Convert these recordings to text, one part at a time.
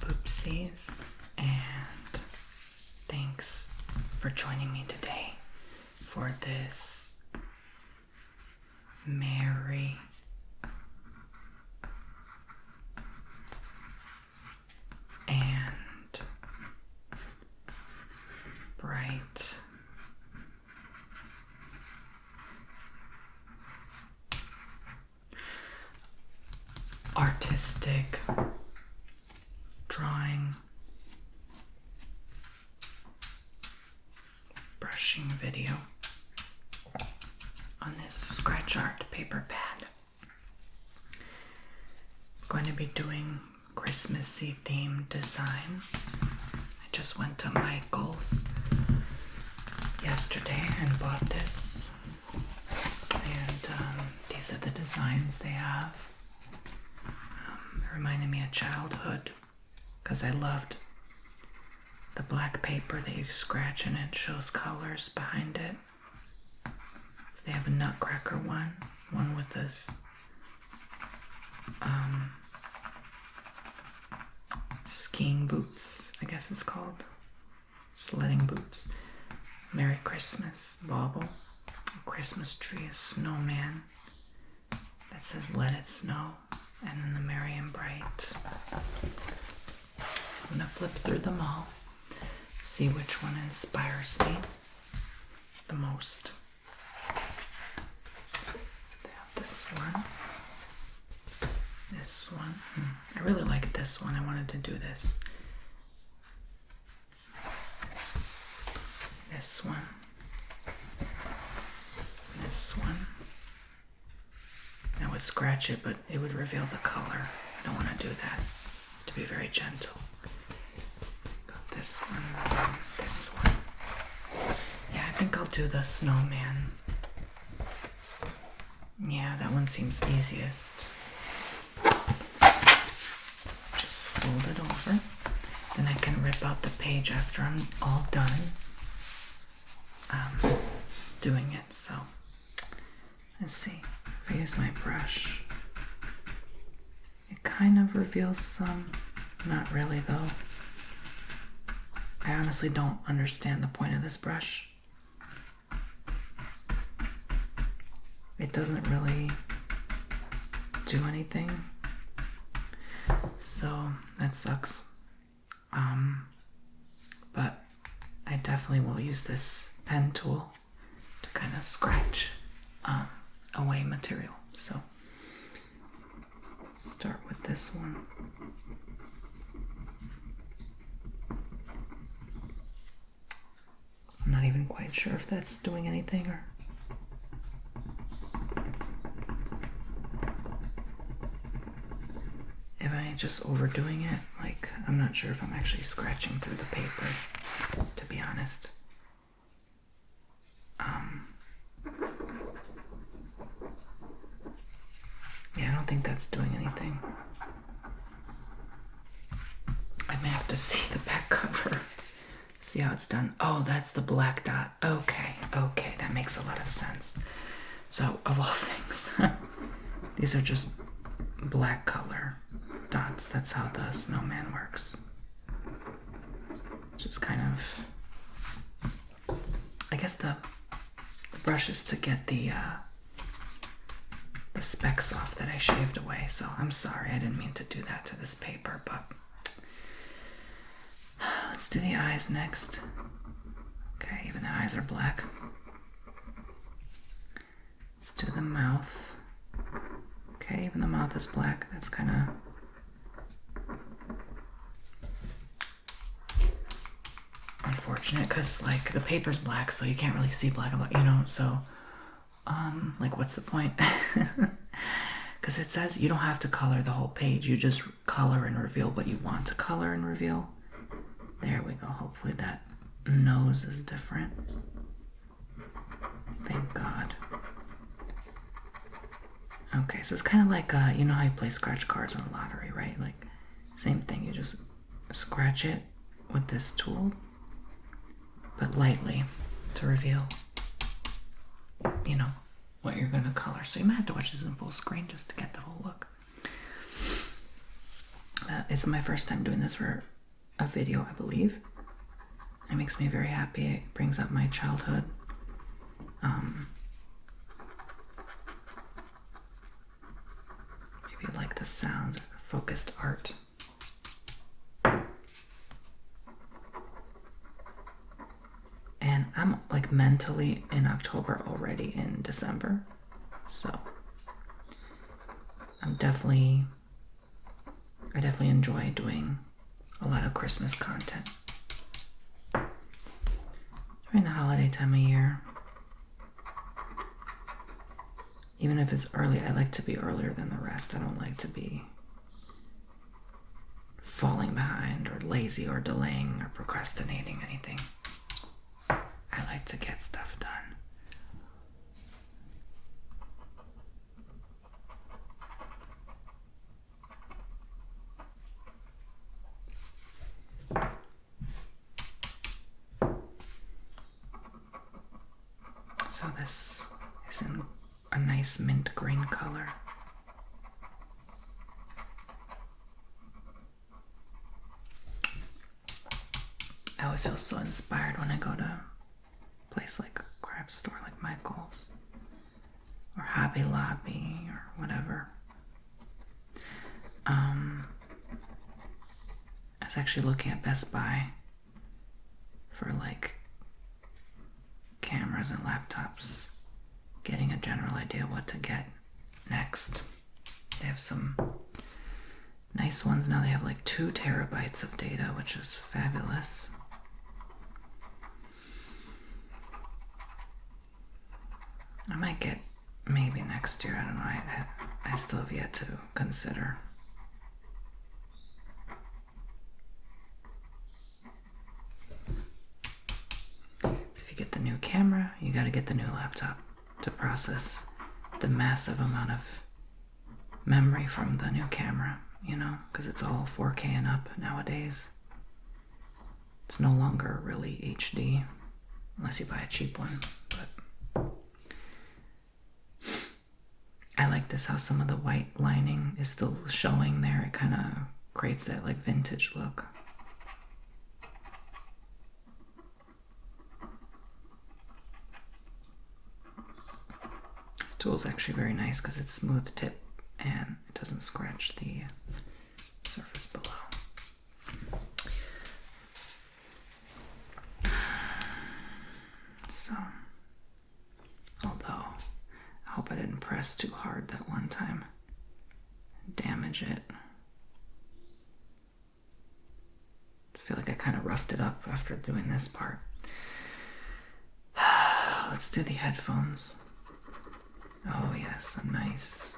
Oopsies, and thanks for joining me today for this merry and bright artistic drawing brushing video on this scratch art paper pad. I'm going to be doing Christmassy themed design. I just went to Michael's yesterday and bought this, and these are the designs they have. It reminded me of childhood because I loved the black paper that you scratch and it shows colors behind it. So they have a nutcracker one with this skiing boots, I guess it's called, sledding boots, Merry Christmas bauble, a Christmas tree, a snowman that says let it snow, and then the merry and bright. So I'm gonna flip through them all, see which one inspires me the most. So they have this one. I really like this one. I wanted to do this. This one. This one. I would scratch it, but it would reveal the color. I don't want to do that. To be very gentle. Got this one, and this one. Yeah, I think I'll do the snowman. Yeah, that one seems easiest. Just fold it over. Then I can rip out the page after I'm all done doing it. So, let's see. If I use my brush, it kind of reveals some. Not really, though. I honestly don't understand the point of this brush. It doesn't really do anything, so that sucks. But I definitely will use this pen tool to kind of scratch away material. So start with this one. I'm not even quite sure if that's doing anything or if I'm just overdoing it. Like, I'm not sure if I'm actually scratching through the paper, to be honest. Yeah, I don't think that's doing anything. I may have to see the back cover. See how it's done. Oh, that's the black dot. Okay, that makes a lot of sense. So, of all things, these are just black color dots. That's how the snowman works. Just kind of, I guess the brush is to get the specks off that I shaved away. So I'm sorry, I didn't mean to do that to this paper, but let's do the eyes next. Okay, even the eyes are black. Let's do the mouth. Okay, even the mouth is black. That's kind of unfortunate because, like, the paper's black, so you can't really see black and black, you know, so, like, what's the point? Because it says you don't have to color the whole page. You just color and reveal what you want to color and reveal. There we go. Hopefully that nose is different. Thank God. Okay, so it's kind of like, you know how you play scratch cards on a lottery, right? Like, same thing. You just scratch it with this tool, but lightly, to reveal, you know, what you're going to color. So you might have to watch this in full screen just to get the whole look. it's my first time doing this for a video, I believe. It makes me very happy. It brings up my childhood. Maybe you like the sound, focused art. And I'm like mentally in October already in December. So I definitely enjoy doing a lot of Christmas content during the holiday time of year. Even if it's early, I like to be earlier than the rest. I don't like to be falling behind or lazy or delaying or procrastinating anything. I like to get stuff done. So this is in a nice mint green color. I always feel so inspired when I go to a place like a craft store like Michael's or Hobby Lobby or whatever. I was actually looking at Best Buy for like cameras and laptops, getting a general idea what to get next. They have some nice ones now. They have like 2 terabytes of data, which is fabulous. I might get maybe next year. I don't know. I still have yet to consider. So if you get the new camera, you got to get the new laptop to process the massive amount of memory from the new camera, you know, because it's all 4K and up nowadays. It's no longer really HD unless you buy a cheap one, but I like this, how some of the white lining is still showing there. It kind of creates that like vintage look. This tool is actually very nice because it's smooth tip and it doesn't scratch the surface below. So, although I hope I didn't press too hard that one time and damage it. I feel like I kind of roughed it up after doing this part. Let's do the headphones. Oh yes, a nice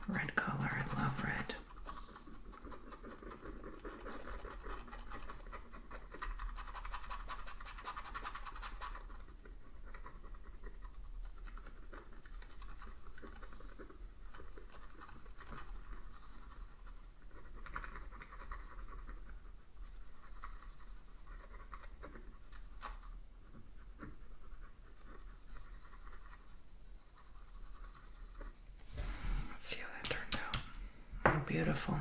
red color. I love red. Let's see how that turned out. Oh, beautiful.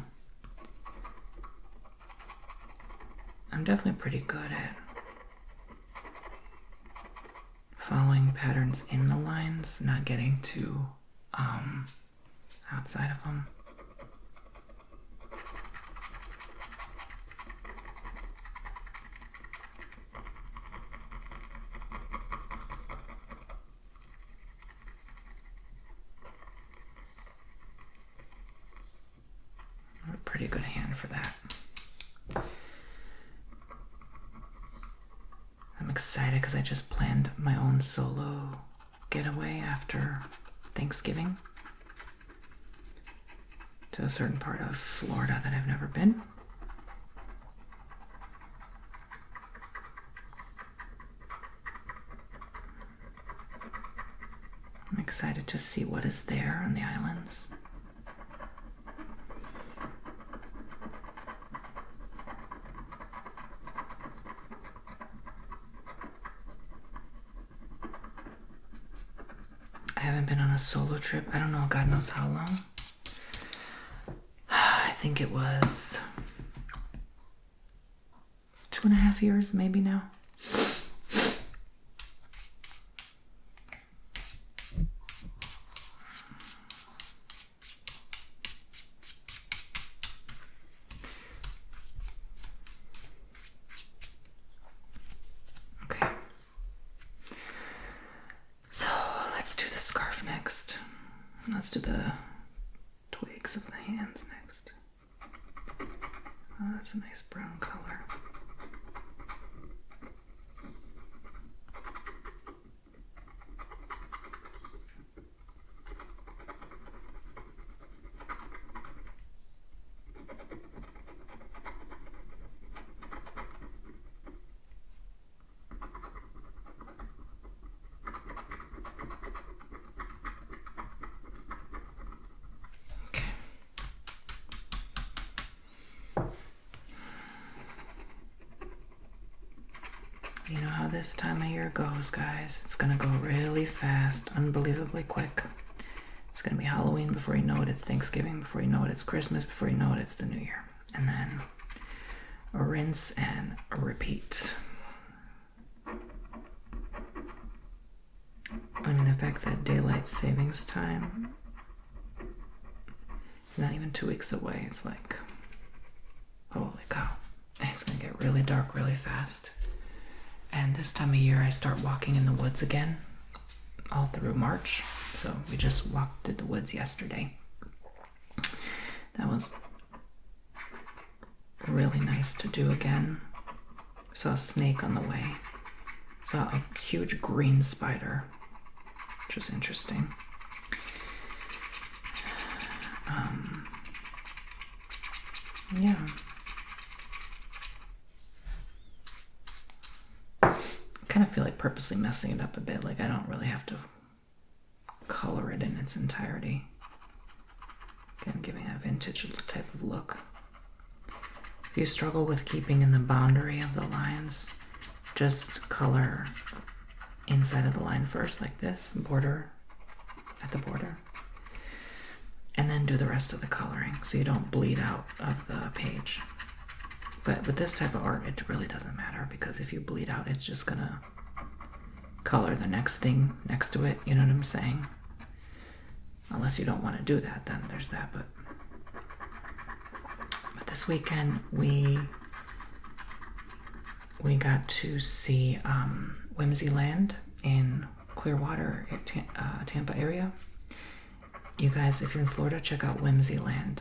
I'm definitely pretty good at following patterns in the lines, not getting too outside of them. A pretty good hand for that. I'm excited because I just planned my own solo getaway after Thanksgiving to a certain part of Florida that I've never been. I'm excited to see what is there on the islands. I haven't been on a solo trip. I don't know, God knows how long. I think it was 2.5 years maybe now. Okay. So let's do the scarf next. Let's do the twigs of the hands next. Oh, that's a nice brown color. You know how this time of year goes, guys. It's gonna go really fast, unbelievably quick. It's gonna be Halloween before you know it, it's Thanksgiving before you know it, it's Christmas before you know it, it's the New Year. And then a rinse and a repeat. I mean, the fact that daylight savings time is not even 2 weeks away, it's like, holy cow. It's gonna get really dark really fast. And this time of year, I start walking in the woods again, all through March. So we just walked through the woods yesterday. That was really nice to do again. Saw a snake on the way. Saw a huge green spider, which was interesting. Yeah. I kind of feel like purposely messing it up a bit. Like I don't really have to color it in its entirety. Again, giving that vintage type of look. If you struggle with keeping in the boundary of the lines, just color inside of the line first, like this, border at the border. And then do the rest of the coloring so you don't bleed out of the page. But with this type of art, it really doesn't matter because if you bleed out, it's just gonna color the next thing next to it, you know what I'm saying? Unless you don't want to do that, then there's that. But this weekend, we got to see Whimsyland in Clearwater, Tampa area. You guys, if you're in Florida, check out Whimsyland.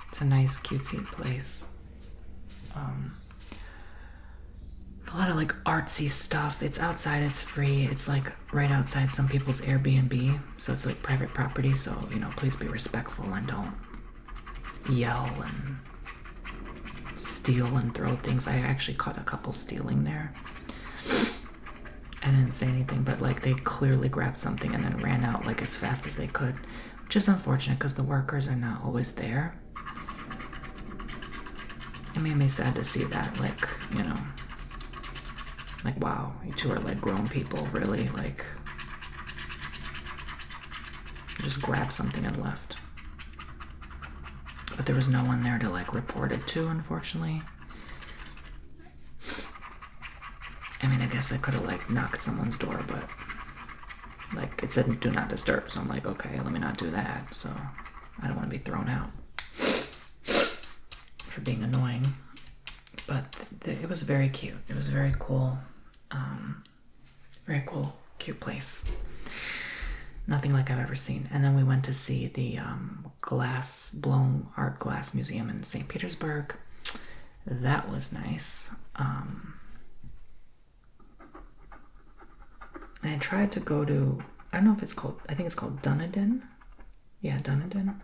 It's a nice, cutesy place. A lot of like artsy stuff. It's outside, it's free. It's like right outside some people's Airbnb. So it's like private property. So, you know, please be respectful and don't yell and steal and throw things. I actually caught a couple stealing there. I didn't say anything, but like they clearly grabbed something and then ran out like as fast as they could, which is unfortunate because the workers are not always there. It made me sad to see that, like, you know, like, wow, you two are like grown people, really, like, just grabbed something and left. But there was no one there to like report it to, unfortunately. I mean, I guess I could have like knocked someone's door, but like it said do not disturb, so I'm like, okay, let me not do that, so I don't want to be thrown out for being annoying. But it was very cute. It was very cool. Very cool, cute place. Nothing like I've ever seen. And then we went to see the blown art glass museum in St. Petersburg. That was nice. I tried to go to, I don't know if it's called, I think it's called Dunedin. Yeah, Dunedin.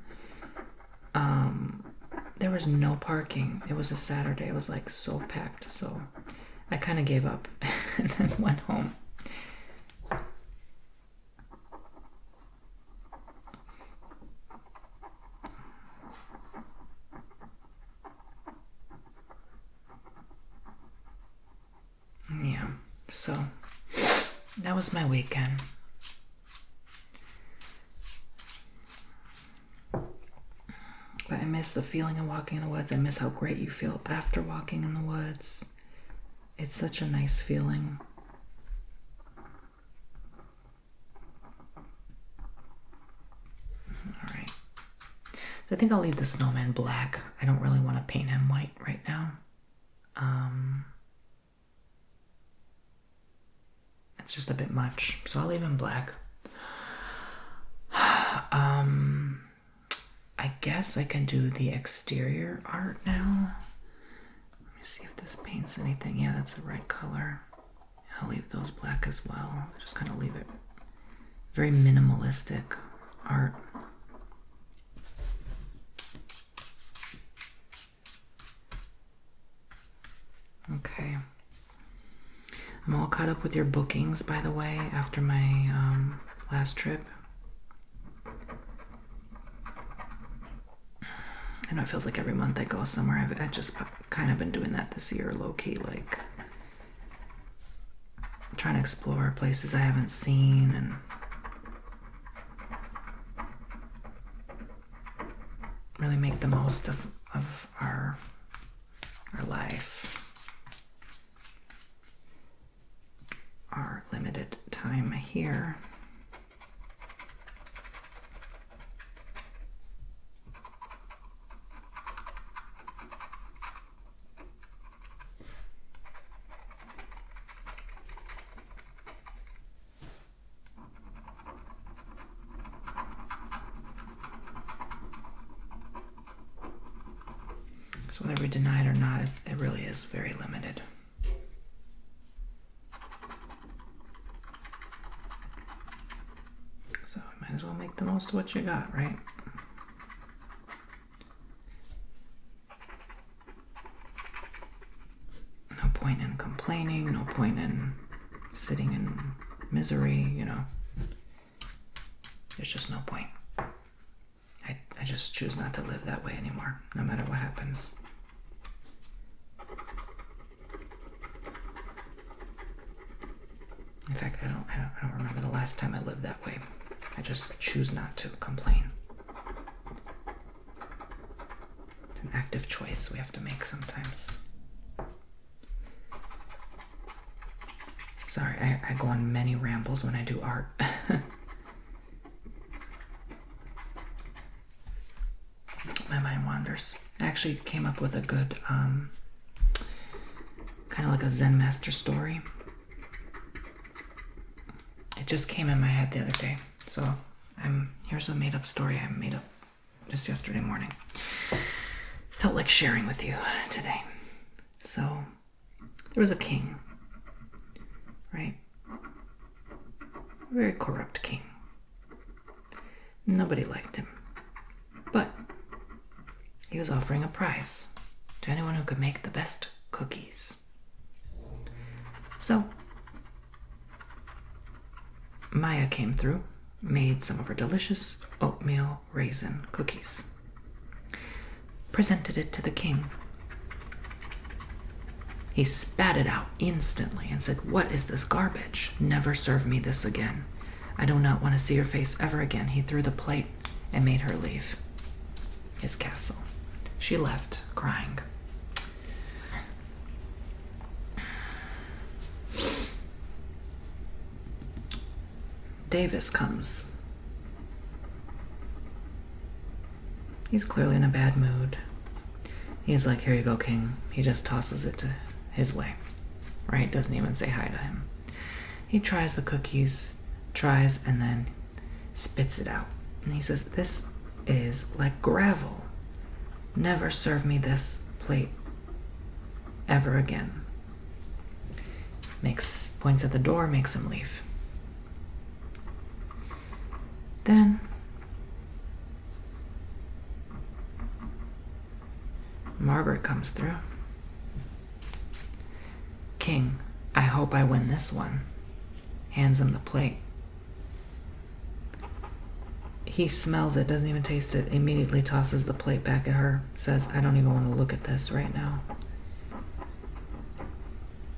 There was no parking. It was a Saturday. It was like so packed. So I kind of gave up and then went home. Yeah, so that was my weekend. But I miss the feeling of walking in the woods. I miss how great you feel after walking in the woods. It's such a nice feeling. All right. So I think I'll leave the snowman black. I don't really want to paint him white right now. It's just a bit much, so I'll leave him black. I guess I can do the exterior art now. Let me see if this paints anything. Yeah, that's the right color. I'll leave those black as well. Just kind of leave it very minimalistic art. Okay. I'm all caught up with your bookings, by the way, after my last trip. I know it feels like every month I go somewhere. I've just kind of been doing that this year, low-key, like trying to explore places I haven't seen and really make the most of our life, our limited time here. So whether we deny it or not, it really is very limited. So you might as well make the most of what you got, right? No point in complaining, no point in sitting in misery, you know. There's just no point. I just choose not to live that way anymore, no matter what happens. In fact, I don't remember the last time I lived that way. I just choose not to complain. It's an active choice we have to make sometimes. Sorry, I go on many rambles when I do art. My mind wanders. I actually came up with a good, kind of like a Zen master story. It just came in my head the other day. So here's a made up story I made up just yesterday morning. Felt like sharing with you today. So there was a king, right? A very corrupt king. Nobody liked him. But he was offering a prize to anyone who could make the best cookies. So Maya came through, made some of her delicious oatmeal raisin cookies, presented it to the king. He spat it out instantly and said, "What is this garbage? Never serve me this again. I do not want to see your face ever again." He threw the plate and made her leave his castle. She left crying. Davis comes. He's clearly in a bad mood. He's like, "Here you go, king." He just tosses it to his way, right? Doesn't even say hi to him. He tries the cookies, and then spits it out. And he says, "This is like gravel. Never serve me this plate ever again." Points at the door, makes him leave. Then Margaret comes through. "King, I hope I win this one." Hands him the plate. He smells it, doesn't even taste it, immediately tosses the plate back at her, says, "I don't even want to look at this right now."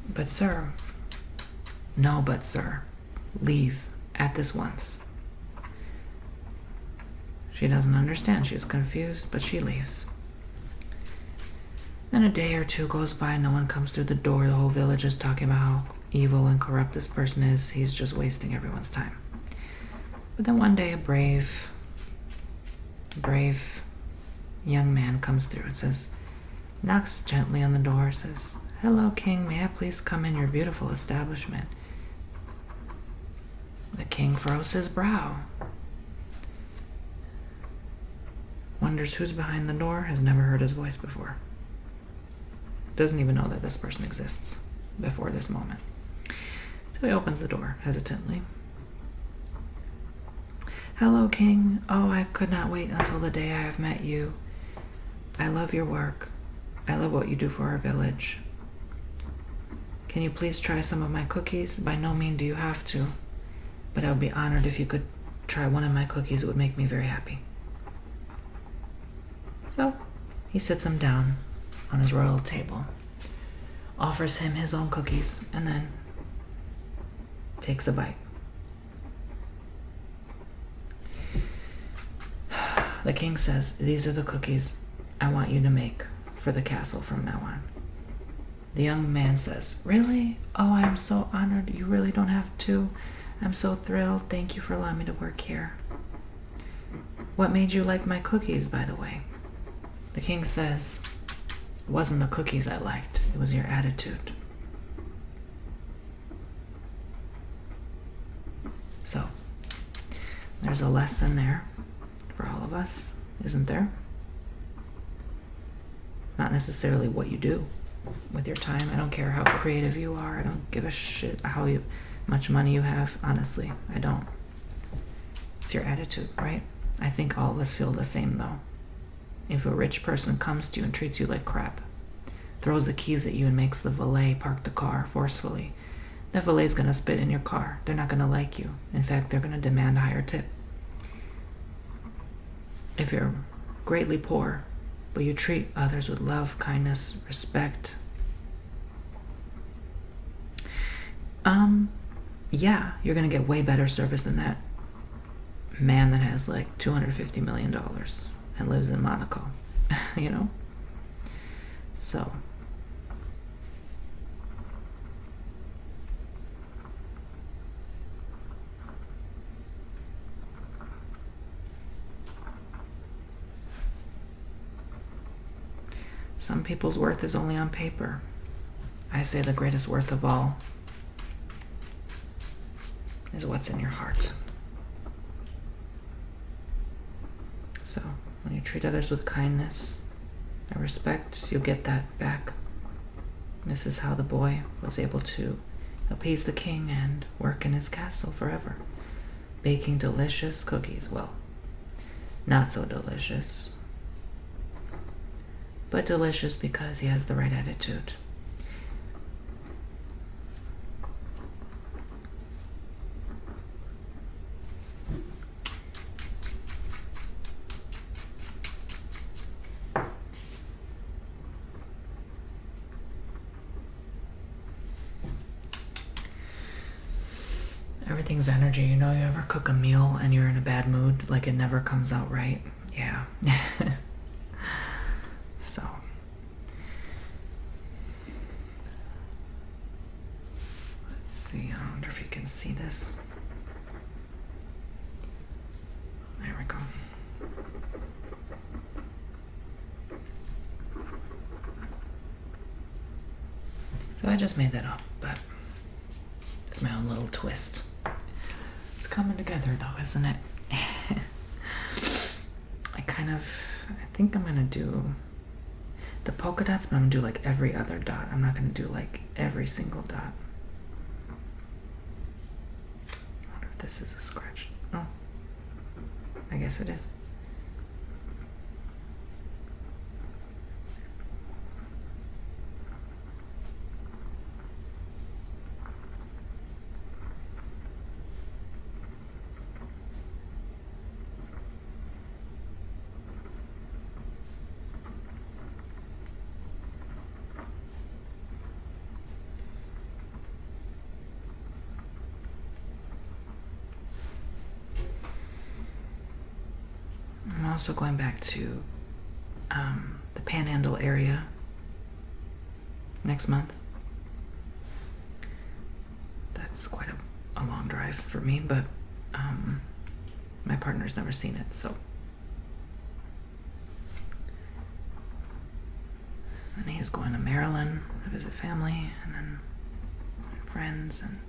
"But sir." "No, but sir. Leave at this once." She doesn't understand. She's confused, but she leaves. Then a day or two goes by, no one comes through the door. The whole village is talking about how evil and corrupt this person is. He's just wasting everyone's time. But then one day a brave young man comes through and says, knocks gently on the door, says, "Hello, king, may I please come in your beautiful establishment?" The king furrows his brow, wonders who's behind the door, has never heard his voice before. Doesn't even know that this person exists before this moment. So he opens the door hesitantly. "Hello, king. Oh, I could not wait until the day I have met you. I love your work. I love what you do for our village. Can you please try some of my cookies? By no means do you have to, but I would be honored if you could try one of my cookies. It would make me very happy." So he sits him down on his royal table, offers him his own cookies, and then takes a bite. The king says, "These are the cookies I want you to make for the castle from now on." The young man says, "Really? Oh, I'm so honored. You really don't have to. I'm so thrilled. Thank you for allowing me to work here. What made you like my cookies, by the way?" The king says, "It wasn't the cookies I liked. It was your attitude." So, there's a lesson there for all of us, isn't there? Not necessarily what you do with your time. I don't care how creative you are. I don't give a shit how much money you have. Honestly, I don't. It's your attitude, right? I think all of us feel the same, though. If a rich person comes to you and treats you like crap, throws the keys at you and makes the valet park the car forcefully, that valet's gonna spit in your car. They're not gonna like you. In fact, they're gonna demand a higher tip. If you're greatly poor, but you treat others with love, kindness, respect, yeah, you're gonna get way better service than that man that has like $250 million and lives in Monaco, you know? So, some people's worth is only on paper. I say the greatest worth of all is what's in your heart. So, when you treat others with kindness and respect, you'll get that back. This is how the boy was able to appease the king and work in his castle forever, baking delicious cookies. Well, not so delicious, but delicious because he has the right attitude. Everything's energy. You know, you ever cook a meal and you're in a bad mood, like it never comes out right? Yeah. So, let's see. I wonder if you can see this. There we go. So I just made that up, but it's my own little twist. It's coming together though, isn't it? I think I'm gonna do the polka dots, but I'm gonna do like every other dot. I'm not gonna do like every single dot. I wonder if this is a scratch. Oh, I guess it is. also going back to the Panhandle area next month. That's quite a long drive for me, but my partner's never seen it, so. And he's going to Maryland to visit family, and then friends, and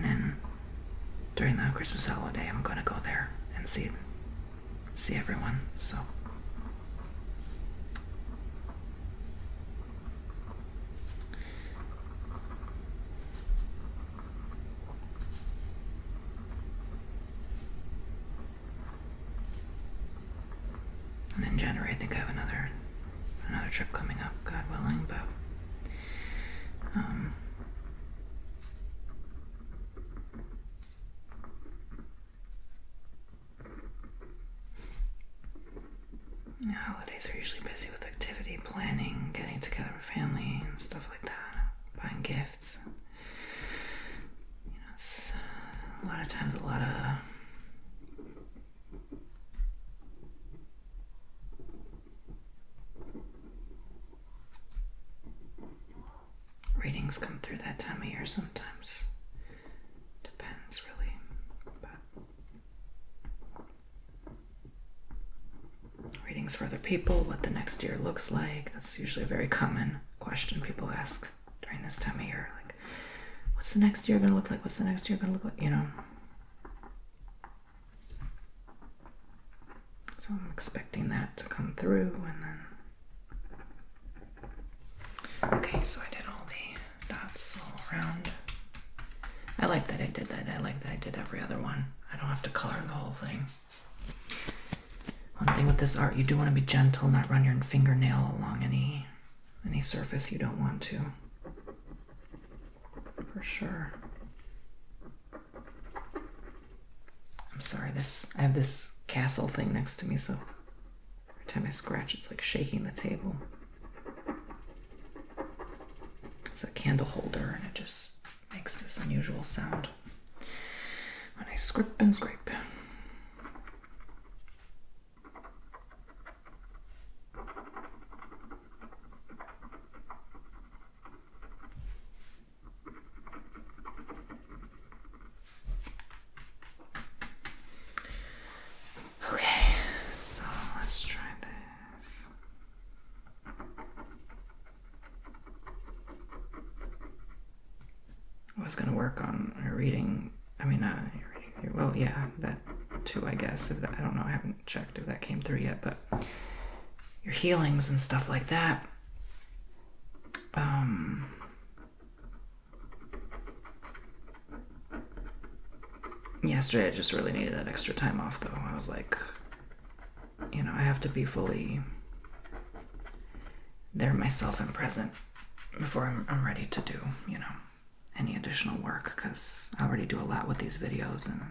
then during the Christmas holiday, I'm going to go there and see everyone. So. And then January, I think I have another trip coming up, God willing, but holidays are usually busy with activity planning, getting together with family and stuff like that, buying gifts. It's a lot of times a lot of readings come through that time of year sometimes. Depends, really. But readings for other people, what the next year looks like. That's usually a very common question people ask during this time of year. Like, what's the next year going to look like? What's the next year going to look like? So I'm expecting that to come through, and then. Okay, so I did all the dots all around. I like that I did that. I like that I did every other one. I don't have to color the whole thing. One thing with this art, you do want to be gentle, not run your fingernail along any surface you don't want to. For sure. I'm sorry, I have this castle thing next to me, so every time I scratch, it's like shaking the table. It's a candle holder, and it just makes this unusual sound when I scrip and scrape. Okay, so let's try this. I was going to work on your reading. Well, yeah, that too, I guess. I don't know, I haven't checked if that came through yet, but your healings and stuff like that. Yesterday, I just really needed that extra time off, though. I was like, I have to be fully there myself and present before I'm ready to do, any additional work, because I already do a lot with these videos, and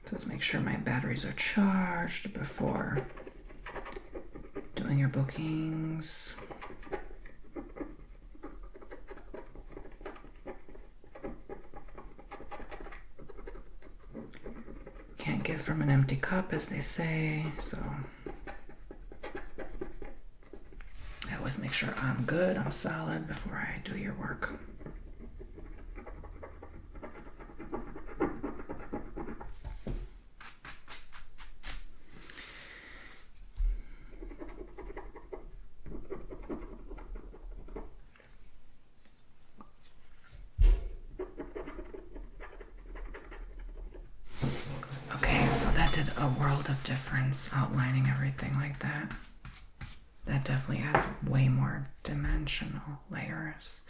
just make sure my batteries are charged before doing your bookings. Can't give from an empty cup, as they say, so I always make sure I'm good, I'm solid before I do your work. So that did a world of difference, outlining everything like that. That definitely adds way more dimensional layers.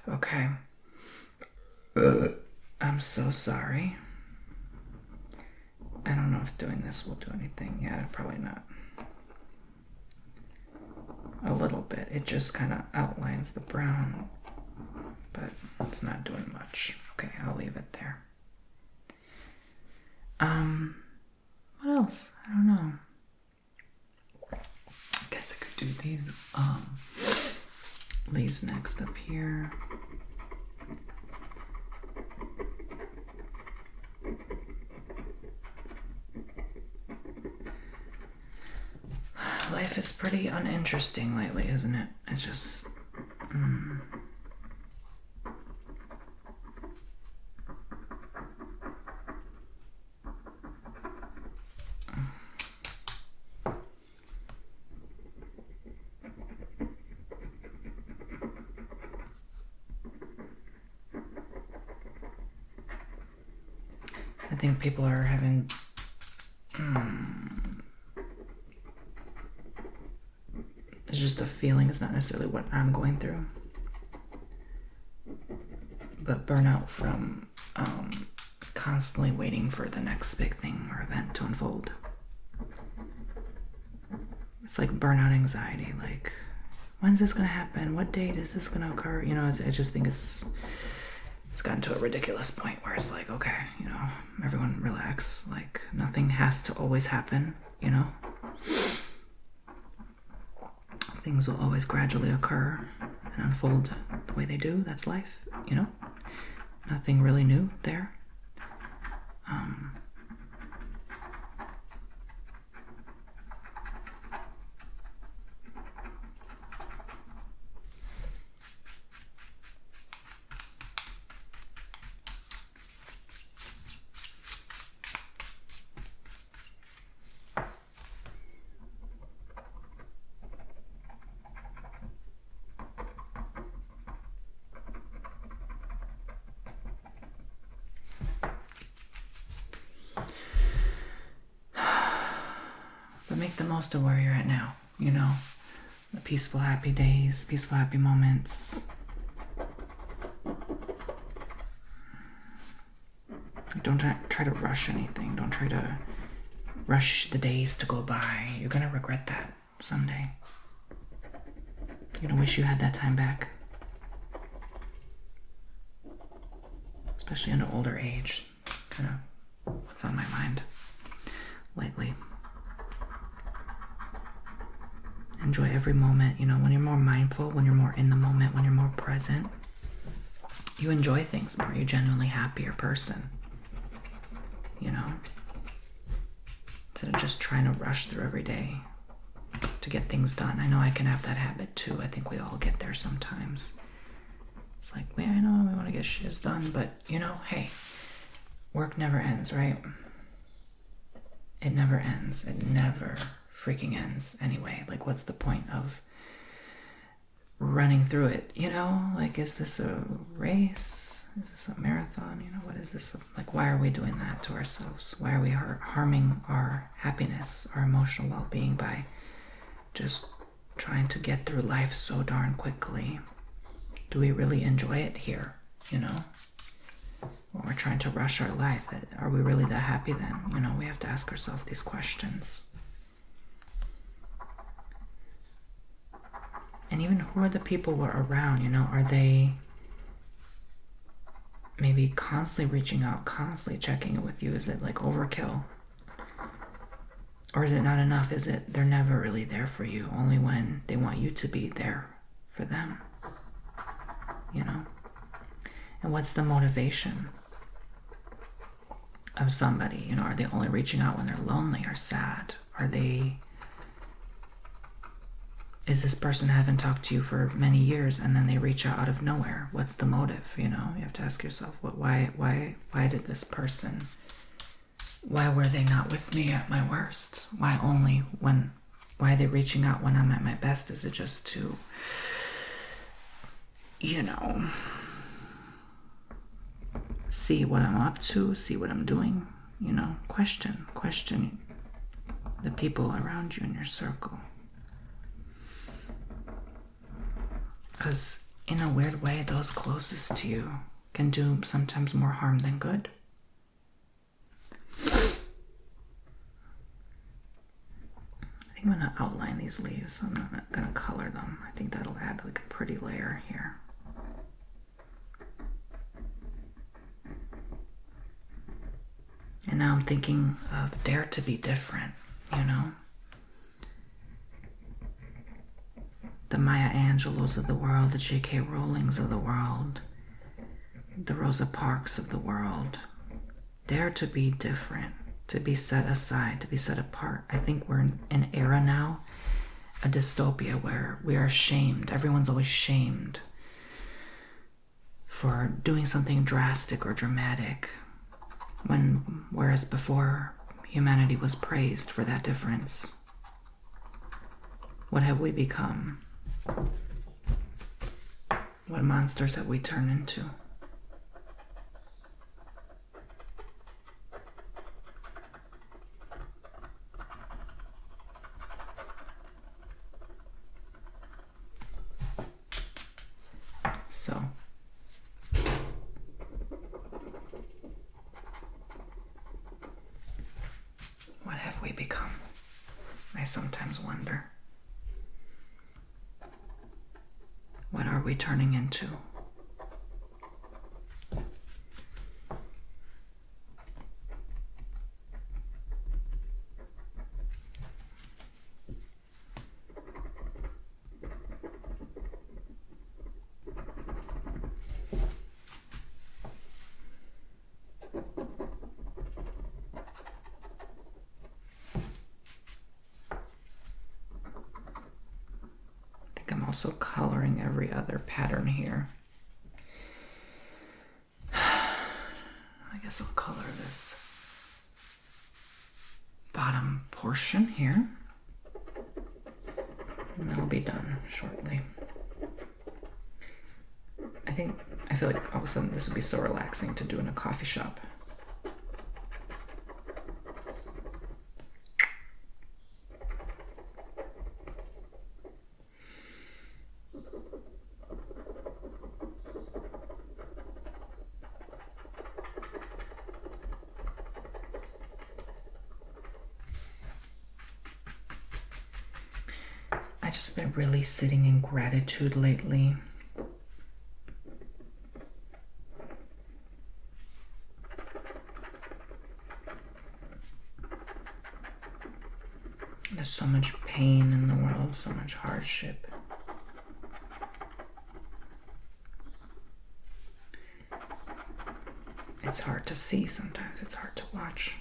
Okay. I'm so sorry. I don't know if doing this will do anything. Yeah, probably not. A little bit. It just kind of outlines the brown but it's not doing much. Okay, I'll leave it there. What else? I don't know. I guess I could do these leaves next up here. Life is pretty uninteresting lately, isn't it? It's just... I think people are having... It's just a feeling. It's not necessarily what I'm going through. But burnout from constantly waiting for the next big thing or event to unfold. It's like burnout anxiety. Like, when's this going to happen? What date is this going to occur? You know, I just think it's gotten to a ridiculous point where it's like, okay, you know, everyone relax. Like, nothing has to always happen, you know? Things will always gradually occur and unfold the way they do. That's life, you know? Nothing really new there. But make the most of where you're at now, you know? The peaceful, happy days, peaceful, happy moments. Don't try to rush anything. Don't try to rush the days to go by. You're gonna regret that someday. You're gonna wish you had that time back. Especially in an older age. Kind of what's on my mind lately. Enjoy every moment, you know, when you're more mindful, when you're more in the moment, when you're more present, you enjoy things more. You're a genuinely happier person, you know? Instead of just trying to rush through every day to get things done. I know I can have that habit too. I think we all get there sometimes. It's like, well, I know we want to get shit done, but, you know, hey, work never ends, right? It never ends. It never freaking ends anyway. Like, what's the point of running through it, you know? Like, is this a race? Is this a marathon? You know, what is this? Like, why are we doing that to ourselves? Why are we harming our happiness, our emotional well-being by just trying to get through life so darn quickly? Do we really enjoy it here, you know? When we're trying to rush our life, are we really that happy then? You know, we have to ask ourselves these questions. And even who are the people we're around, you know? Are they maybe constantly reaching out, constantly checking in with you? Is it like overkill? Or is it not enough? Is it they're never really there for you, only when they want you to be there for them? You know? And what's the motivation of somebody? You know, are they only reaching out when they're lonely or sad? Is this person haven't talked to you for many years and then they reach out of nowhere? What's the motive? You know, you have to ask yourself, why did this person, why were they not with me at my worst? Why are they reaching out when I'm at my best? Is it just to, you know, see what I'm up to, see what I'm doing, you know? Question the people around you in your circle. Because in a weird way, those closest to you can do sometimes more harm than good. I think I'm going to outline these leaves. I'm not going to color them. I think that'll add like a pretty layer here. And now I'm thinking of Dare to Be Different, you know? The Maya Angelos of the world, the J.K. Rowlings of the world, the Rosa Parks of the world. Dare to be different, to be set aside, to be set apart. I think we're in an era now, a dystopia where we are shamed. Everyone's always shamed for doing something drastic or dramatic, whereas before humanity was praised for that difference. What have we become? What monsters have we turned into? So, what have we become? I sometimes wonder. What are we turning into? I'm also coloring every other pattern here. I guess I'll color this bottom portion here. And that'll be done shortly. I feel like all of a sudden this would be so relaxing to do in a coffee shop. I've just been really sitting in gratitude lately. There's so much pain in the world, so much hardship. It's hard to see sometimes, it's hard to watch.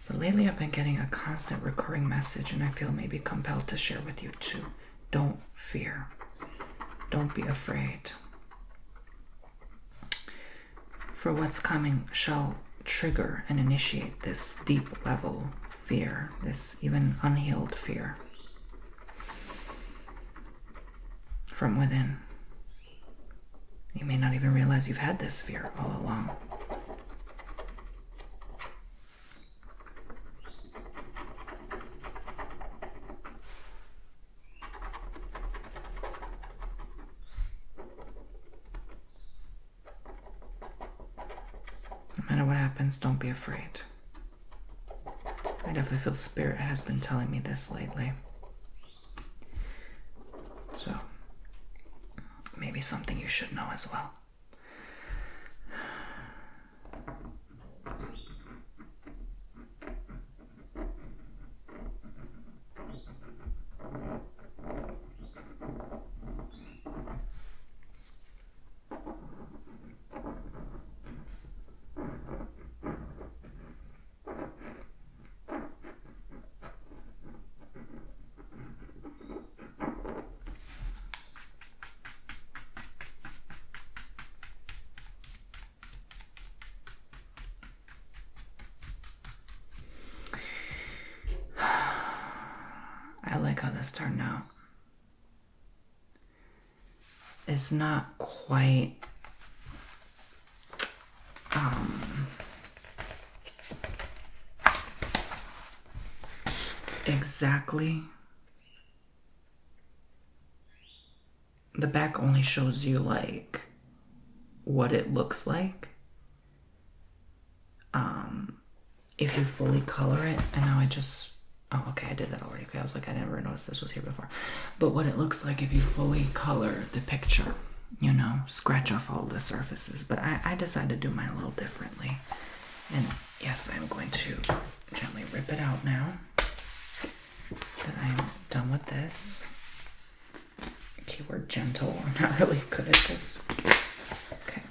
But lately I've been getting a constant recurring message, and I feel maybe compelled to share with you too. Don't fear. Don't be afraid. For what's coming shall trigger and initiate this deep level fear, this even unhealed fear from within. You may not even realize you've had this fear all along. No matter what happens, don't be afraid. I definitely feel Spirit has been telling me this lately. So, maybe something you should know as well. I like how this turned out. It's not quite exactly. The back only shows you like what it looks like. If you fully color it, and now oh, okay, I did that already. Okay, I was like, I never noticed this was here before. But what it looks like if you fully color the picture, you know, scratch off all the surfaces. But I decided to do mine a little differently. And yes, I'm going to gently rip it out now that I'm done with this. Keyword gentle. I'm not really good at this. Okay.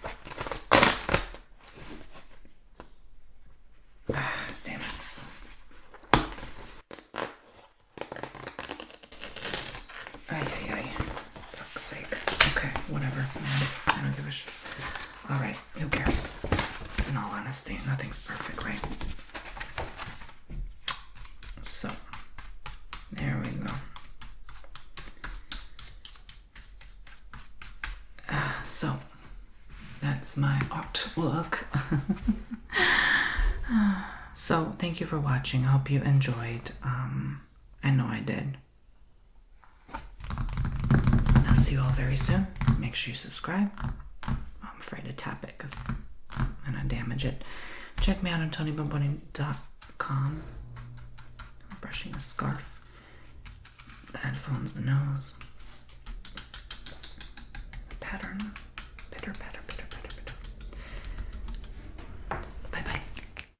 Ah, damn it. Ay, ay, ay. Fuck's sake. Okay, whatever. I don't give a shit. Alright, who cares? In all honesty, nothing's perfect, right? So, there we go. So, that's my artwork. So, thank you for watching. I hope you enjoyed. I know I did. I'll see you all very soon. Make sure you subscribe. I'm afraid to tap it because I'm gonna damage it. Check me out on TonyBomboni.com. I'm brushing the scarf, the headphones, the nose, the pattern.